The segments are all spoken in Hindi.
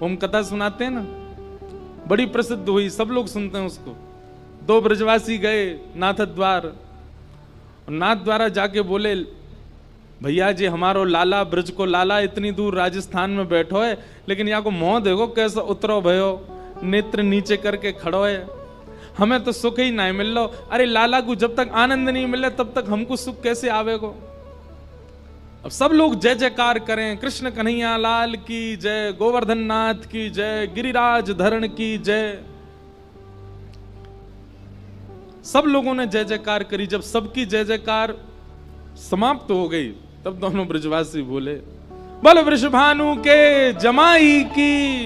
हम कथा सुनाते हैं ना, बड़ी प्रसिद्ध हुई, सब लोग सुनते हैं उसको। दो ब्रजवासी गए नाथ द्वार, नाथ द्वारा जाके बोले, भैया जी हमारो लाला ब्रज को लाला इतनी दूर राजस्थान में बैठो है, लेकिन यहाँ को मोह देखो कैसा उतरो भयो, नेत्र नीचे करके खड़ो है, हमें तो सुख ही नहीं मिल लो। अरे लाला को जब तक आनंद नहीं मिले तब तक हमको सुख कैसे आवेगो। अब सब लोग जय जयकार करें, कृष्ण कन्हैया लाल की जय, गोवर्धन नाथ की जय, गिरिराज धरण की जय। सब लोगों ने जय जयकार करी। जब सबकी जय जयकार समाप्त हो गई तब दोनों ब्रजवासी बोले, बोलो वृषभानु के जमाई की।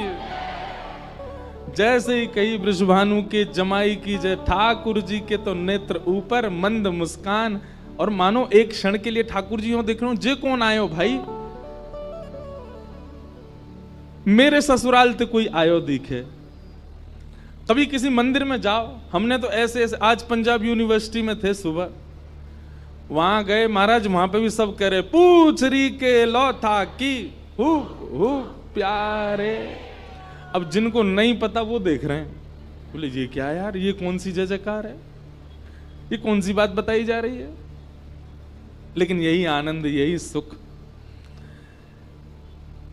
जैसे ही कही वृषभानु के जमाई की जय, ठाकुर जी के तो नेत्र ऊपर, मंद मुस्कान, और मानो एक क्षण के लिए ठाकुर जी हो देख रहे हो, जे कौन आयो भाई, मेरे ससुराल ते कोई आयो दिखे। कभी किसी मंदिर में जाओ, हमने तो ऐसे ऐसे, आज पंजाब यूनिवर्सिटी में थे सुबह, वहां गए महाराज, वहां पे भी सब कह रहे पूछ री के लौथा की हु प्यारे। अब जिनको नहीं पता वो देख रहे हैं, बोले ये क्या यार, ये कौन सी जय जयकार है, ये कौन सी बात बताई जा रही है। लेकिन यही आनंद, यही सुख।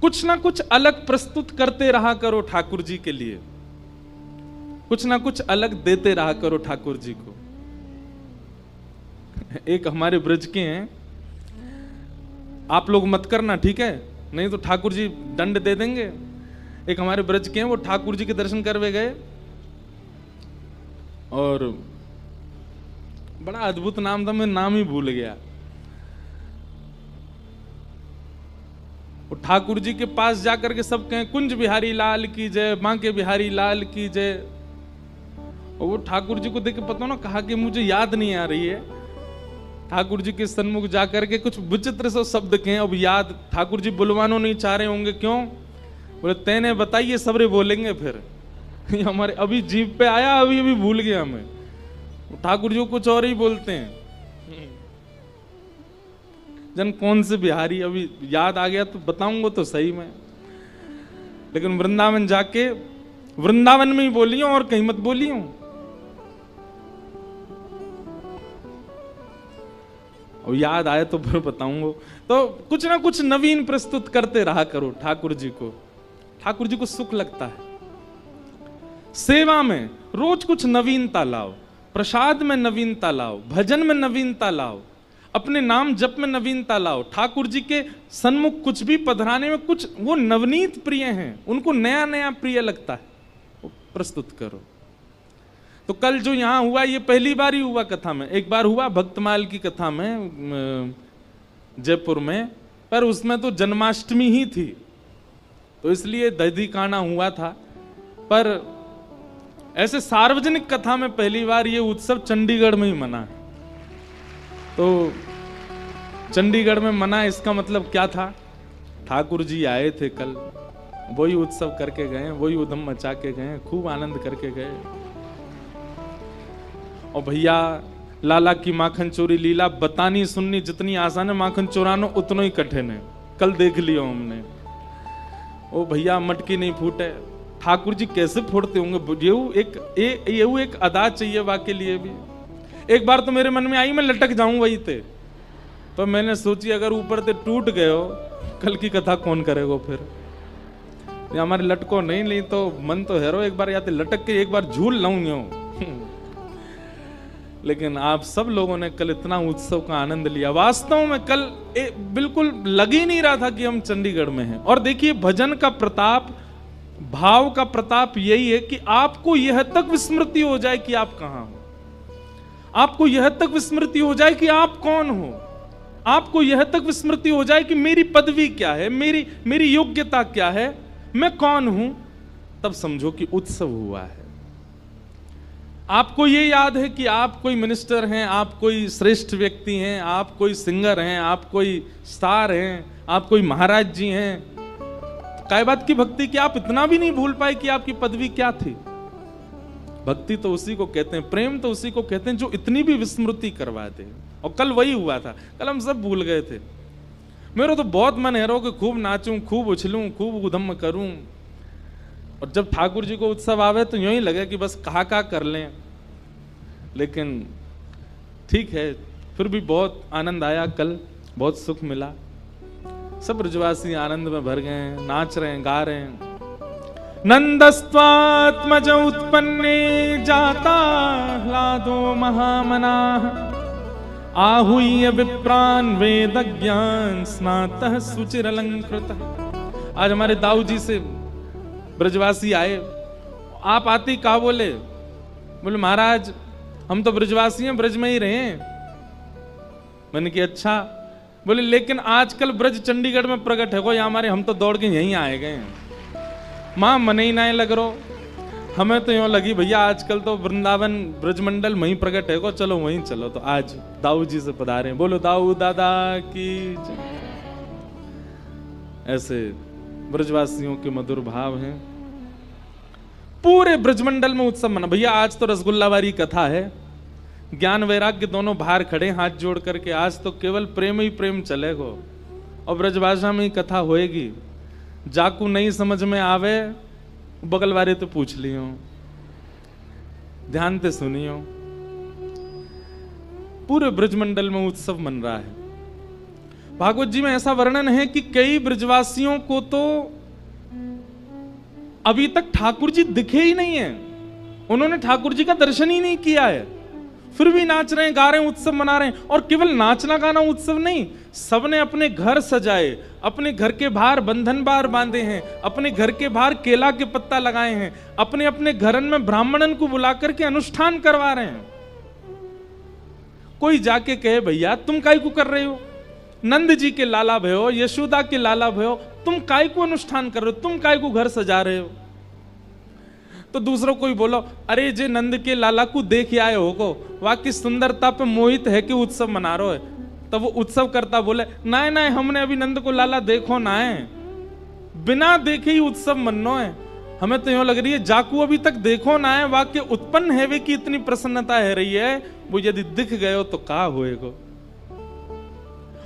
कुछ ना कुछ अलग प्रस्तुत करते रहा करो ठाकुर जी के लिए, कुछ ना कुछ अलग देते रहा करो ठाकुर जी को। एक हमारे ब्रज के हैं, आप लोग मत करना ठीक है, नहीं तो ठाकुर जी दंड दे देंगे। एक हमारे ब्रज के हैं, वो ठाकुर जी के दर्शन करवे गए, और बड़ा अद्भुत नाम था, मैं नाम ही भूल गया। वो ठाकुर जी के पास जाकर के सब कहें कुंज बिहारी लाल की जय, बांके बिहारी लाल की जय। और वो ठाकुर जी को देख के पता ना, कहा कि मुझे याद नहीं आ रही है। ठाकुर जी के सन्मुख जाकर के कुछ विचित्र से शब्द कहें, अब याद ठाकुर जी बुलवानो नहीं चाह रहे होंगे, क्यों? बोले तेने बताइए, सबरे बोलेंगे फिर। ये हमारे अभी जीभ पे आया, अभी अभी भूल गया हमें। ठाकुर जी को कुछ और ही बोलते हैं, जन कौन से बिहारी, अभी याद आ गया तो बताऊंगा तो सही में। लेकिन वृंदावन जाके, वृंदावन में ही बोलियो और कहीं मत बोलियो। और याद आए तो फिर बताऊंगा। तो कुछ ना कुछ नवीन प्रस्तुत करते रहा करो ठाकुर जी को। ठाकुर जी को सुख लगता है। सेवा में रोज कुछ नवीनता लाओ, प्रसाद में नवीनता लाओ, भजन में नवीनता लाओ, अपने नाम जप में नवीनता लाओ। ठाकुर जी के सन्मुख कुछ भी पधराने में कुछ वो नवनीत प्रिय हैं, उनको नया नया प्रिय लगता है, वो प्रस्तुत करो। तो कल जो यहां हुआ, ये पहली बार ही हुआ कथा में। एक बार हुआ भक्तमाल की कथा में जयपुर में, पर उसमें तो जन्माष्टमी ही थी, तो इसलिए दही काना हुआ था। पर ऐसे सार्वजनिक कथा में पहली बार ये उत्सव चंडीगढ़ में ही मना है। तो चंडीगढ़ में मना, इसका मतलब क्या था? ठाकुर जी आए थे कल, वही उत्सव करके गए, वही उधम मचा के गए, खूब आनंद करके गए। और भैया लाला की माखन चोरी लीला बतानी सुननी जितनी आसान है, माखन चोरानो उतना ही कठिन है। कल देख लियो हमने। ओ भैया मटकी नहीं फूटे, ठाकुर जी कैसे फोड़ते होंगे? ये एक अदा चाहिए वाके लिए भी। एक बार तो मेरे मन में आई मैं लटक जाऊं वही थे, तो मैंने सोची अगर ऊपर से टूट गए हो, कल की कथा कौन करेगा फिर? हमारे लटको नहीं, नहीं तो मन तो हैरो एक बार या तो लटक के एक बार झूल लाऊं। लेकिन आप सब लोगों ने कल इतना उत्सव का आनंद लिया। वास्तव में कल बिल्कुल लग ही नहीं रहा था कि हम चंडीगढ़ में हैं। और देखिए भजन का प्रताप, भाव का प्रताप यही है कि आपको यह तक विस्मृति हो जाए कि आप कहां हो, आपको यह तक विस्मृति हो जाए कि आप कौन हो, आपको यह तक विस्मृति हो जाए कि मेरी पदवी क्या है, मेरी योग्यता क्या है, मैं कौन हूं। तब समझो कि उत्सव हुआ है। आपको ये याद है कि आप कोई मिनिस्टर हैं, आप कोई श्रेष्ठ व्यक्ति हैं, आप कोई सिंगर हैं, आप कोई स्टार हैं, आप कोई महाराज जी हैं। काय बात की भक्ति कि आप इतना भी नहीं भूल पाए कि आपकी पदवी क्या थी। भक्ति तो उसी को कहते हैं, प्रेम तो उसी को कहते हैं जो इतनी भी विस्मृति करवा दे। और कल वही हुआ था, कल हम सब भूल गए थे। मेरा तो बहुत मन है रो कि खूब नाचूं, खूब उछलूं, खूब उधम करूं, और जब ठाकुर जी को उत्सव आवे तो यूं ही लगे कि बस कहा कर लें, लेकिन ठीक है, फिर भी बहुत आनंद आया, कल बहुत सुख मिला। सब ब्रजवासी आनंद में भर गए, नाच रहे हैं, गा रहे हैं। नंदस्त्वात्मज उत्पन्ने जाता ह्लादो महामनाः आहूय विप्रान वेदज्ञान स्नातः सुचिरलंकृतः। आज हमारे दाऊ जी से ब्रजवासी आए, आप आती कहा बोले महाराज हम तो ब्रजवासी हैं, ब्रज में ही रहे हैं। मैंने कि अच्छा। बोले लेकिन आजकल ब्रज चंडीगढ़ में प्रकट है, कोई हमारे, हम तो दौड़ के यहीं आए गए हैं। माँ मने ही ना लग रो, हमें तो यूं लगी भैया आजकल तो वृंदावन ब्रजमंडल वहीं प्रकट है को, चलो वहीं चलो। तो आज दाऊ जी से पधारे, बोलो दाऊ दादा की। ऐसे ब्रजवासियों के मधुर भाव हैं। पूरे ब्रजमंडल में उत्सव मना। भैया आज तो रसगुल्लावारी कथा है, ज्ञान वैराग्य दोनों बाहर खड़े हाथ जोड़ करके, आज तो केवल प्रेम ही प्रेम चलेगा और ब्रजभाषा में ही कथा होएगी। जाकू नहीं समझ में आवे बगल वाले तो पूछ लियो, ध्यान से सुनियो। पूरे ब्रजमंडल में उत्सव मन रहा है। भागवत जी में ऐसा वर्णन है कि कई ब्रजवासियों को तो अभी तक ठाकुर जी दिखे ही नहीं है, उन्होंने ठाकुर जी का दर्शन ही नहीं किया है, फिर भी नाच रहे हैं, गा रहे हैं, उत्सव मना रहे हैं। और केवल नाचना गाना उत्सव नहीं, सबने अपने घर सजाए, अपने घर के बाहर बंधन बार बांधे हैं, अपने घर के बाहर केला के पत्ता लगाए हैं, अपने अपने घरन में ब्राह्मणन को बुला करके अनुष्ठान करवा रहे हैं। कोई जाके कहे भैया तुम काय को कर रहे हो, नंद जी के लाला भयो, यशोदा के लाला भयो, तुम काय को अनुष्ठान कर रहे हो, तुम काय को घर सजा रहे हो। तो दूसरों कोई बोलो अरे जे नंद के लाला को देख आए हो को, वाकई सुंदरता पे मोहित है कि उत्सव मना रहे हो। तब वो उत्सव करता बोले ना ना हमने अभी नंद को लाला देखो ना है, बिना देखे ही उत्सव मनो है। हमें तो यूं लग रही है जाकू अभी तक देखो ना है, वाक्य उत्पन्न है वे की इतनी प्रसन्नता है रही है, वो यदि दिख गए हो तो का होएगो।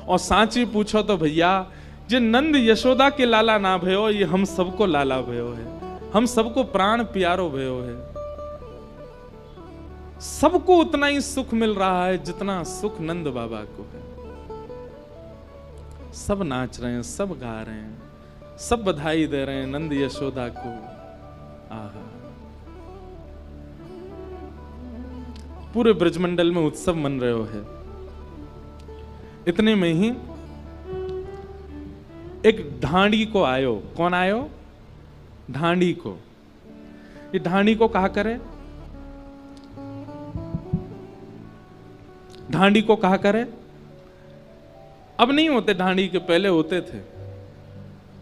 और सांची पूछो तो भैया जे नंद यशोदा के लाला ना भयो, ये हम सबको लाला भयो है, हम सबको प्राण प्यारो भयो है। सबको उतना ही सुख मिल रहा है जितना सुख नंद बाबा को है। सब नाच रहे हैं, सब गा रहे हैं, सब बधाई दे रहे हैं नंद यशोदा को। आहा, पूरे ब्रजमंडल में उत्सव मन रहे हो है। इतने में ही एक ढांडी को आयो। कौन आयो? ढांडी को। ये ढांडी को कहा करे, ढांडी को कहा करे। अब नहीं होते ढांडी के, पहले होते थे।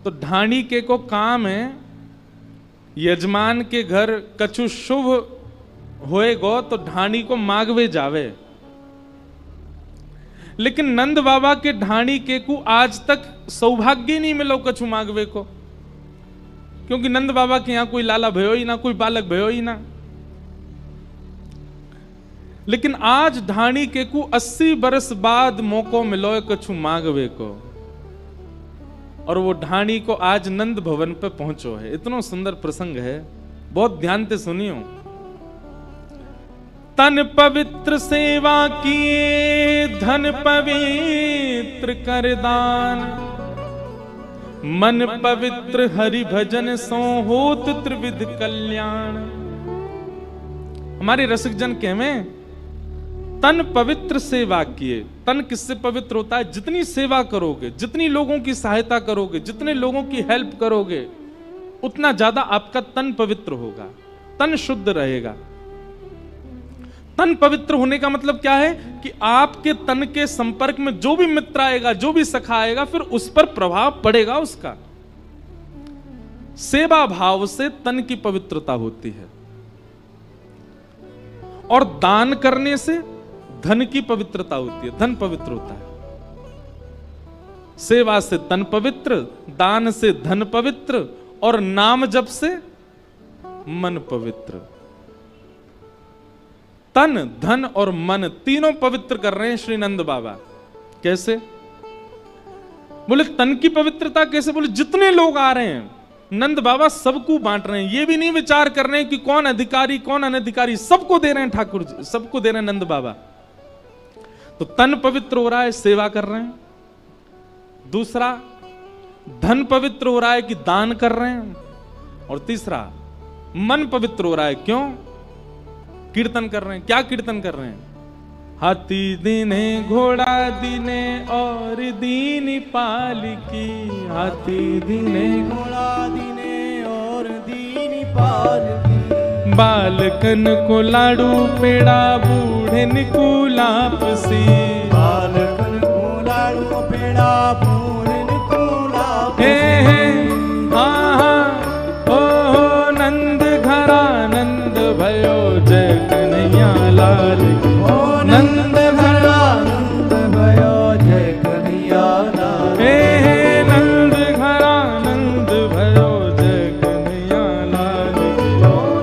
तो ढांडी के को काम है यजमान के घर कछु शुभ होएगो तो ढांडी को मांगवे जावे। लेकिन नंद बाबा के ढाणी के को आज तक सौभाग्य नहीं मिलो कछु मांगवे को, क्योंकि नंद बाबा के यहां कोई लाला भयो ही ना, कोई बालक भयो ही ना। लेकिन आज ढाणी के को 80 बरस बाद मौको मिलो कछु मांगवे को, और वो ढाणी को आज नंद भवन पे पहुंचो है। इतना सुंदर प्रसंग है, बहुत ध्यान से सुनियो। तन पवित्र सेवा किए धन पवित्र कर दान, मन पवित्र हरि भजन सो होत त्रिविध कल्याण। हमारे रसिक जन कहवे तन पवित्र सेवा किए। तन किससे पवित्र होता है? जितनी सेवा करोगे, जितनी लोगों की सहायता करोगे, जितने लोगों की हेल्प करोगे, उतना ज्यादा आपका तन पवित्र होगा, तन शुद्ध रहेगा। तन पवित्र होने का मतलब क्या है कि आपके तन के संपर्क में जो भी मित्र आएगा, जो भी सखा आएगा, फिर उस पर प्रभाव पड़ेगा उसका। सेवा भाव से तन की पवित्रता होती है, और दान करने से धन की पवित्रता होती है, धन पवित्र होता है। सेवा से तन पवित्र, दान से धन पवित्र, और नाम जप से मन पवित्र। तन, धन और मन तीनों पवित्र कर रहे हैं श्री नंद बाबा। कैसे? बोले तन की पवित्रता कैसे? बोले जितने लोग आ रहे हैं, नंद बाबा सबको बांट रहे हैं, ये भी नहीं विचार कर रहे हैं कि कौन अधिकारी कौन अनधिकारी, सबको दे रहे हैं ठाकुर जी, सबको दे रहे हैं नंद बाबा। तो तन पवित्र हो रहा है, सेवा कर रहे हैं। दूसरा, धन पवित्र हो रहा है कि दान कर रहे हैं। और तीसरा, मन पवित्र हो रहा है, क्यों? कीर्तन कर रहे हैं। क्या कीर्तन कर रहे हैं? हाथी दीने घोड़ा दीने और दीनी पालकी, हाथी दीने घोड़ा दीने और दीनी पालकी, बालकन को लाडू पेड़ा बूढ़े को लापसी, बालकन को लाडू पेड़ा बूढ़े को लापसी। हाँ हाँ ओ नंद घरा नंद भयो जय कन्हैया लाल की, नंद घरा नंद भयो जय कन्हैया लाल, नंद घरा नंद भयो जय कन्हैया लाल की,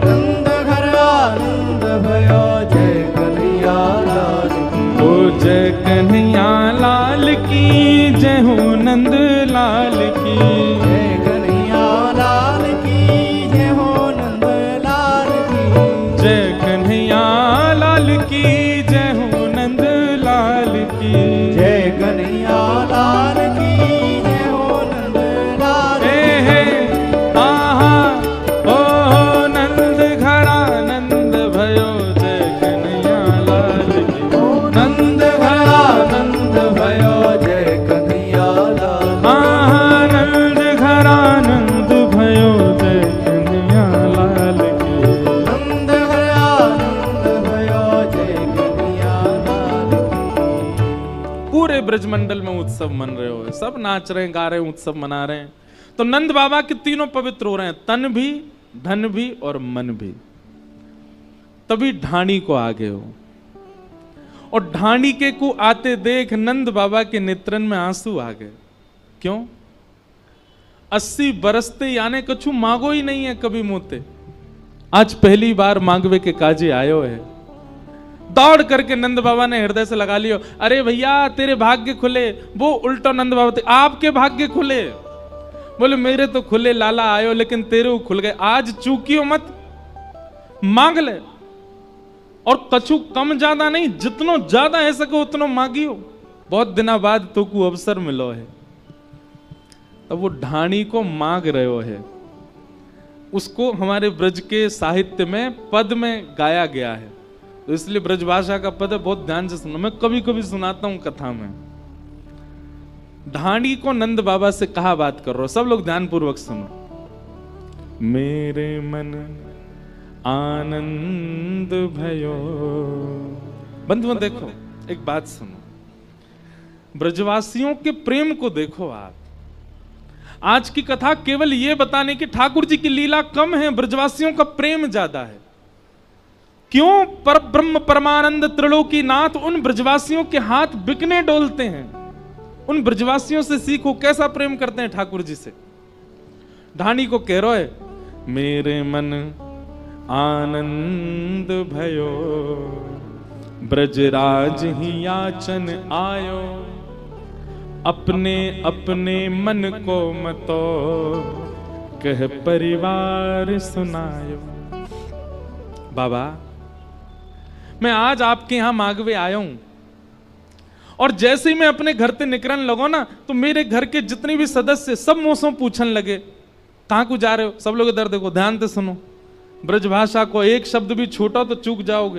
नंद घरा नंद भयो जय कन्हैया लाल की, ओ जय कन्हैया लाल की, जय हो नंद लाल की, जय कन्हैया लाल की, जय हो नंद लाल की, जय कन्हैया लाल की, जय हो नंद लाल की, जय कन्हैया लाल की, जय हो नंद लाल की। आहा ओ नंद घरा नंद भयो जय कन्हैया लाल की, नंद घरा नंद भयो जय कन्हैया लाल, आहा नंद घरा नंद भयो जय कन्हैया लाल की, नंद घरा नंद भयो जय कन्हैया लाल की। पूरे ब्रजमंडल में उत्सव मन रहे हो, सब नाच रहे हैं, गा रहे हैं, उत्सव मना रहे हैं। तो नंद बाबा के तीनों पवित्र हो रहे हैं, तन भी, धन भी और मन भी। तभी ढाणी को आगे हो, और ढाणी के को आते देख नंद बाबा के नेत्रन में आंसू आ गए। क्यों? 80 बरसते याने कछु मांगो ही नहीं है कभी मोते, आज पहली बार मांगवे के काजे आयो है। दौड़ करके नंद बाबा ने हृदय से लगा लियो, अरे भैया तेरे भाग्य खुले। वो उल्टा नंद बाबा थे, आपके भाग्य खुले? बोले मेरे तो खुले लाला आयो, लेकिन तेरे खुल गए, आज चूकियो मत, मांग ले। और कछु कम ज्यादा नहीं, जितनो ज्यादा है सके उतनो मांगियो, बहुत दिना बाद तो को अवसर मिलो है। तब वो ढाणी को मांग रहे है, उसको हमारे ब्रज के साहित्य में पद में गाया गया है। तो इसलिए ब्रजभाषा का पद है, बहुत ध्यान से सुनो, मैं कभी कभी सुनाता हूं कथा में। ढाणी को नंद बाबा से कहा बात कर रहा हो, सब लोग ध्यान पूर्वक सुनो। मेरे मन आनंद भयो। बंधुओं देखो, एक बात सुनो, ब्रजवासियों के प्रेम को देखो आप। आज की कथा केवल ये बताने की ठाकुर जी की लीला कम है, ब्रजवासियों का प्रेम ज्यादा है। क्यों? पर ब्रह्म परमानंद त्रिलोकी नाथ उन ब्रजवासियों के हाथ बिकने डोलते हैं। उन ब्रजवासियों से सीखो कैसा प्रेम करते हैं ठाकुर जी से। ढाणी को कह रहा है, मेरे मन आनंद भयो, ब्रजराज ही याचन आयो, अपने अपने मन को मतो, कह परिवार सुनायो। बाबा मैं आज आपके यहां मांगवे आया हूं, और जैसे ही मैं अपने घर से निकलने लगो ना, तो मेरे घर के जितने भी सदस्य सब मुझसे पूछने लगे, कहां को जा रहे हो? सब लोग इधर देखो, ध्यान से सुनो, ब्रजभाषा को एक शब्द भी छूटा तो चूक जाओगे।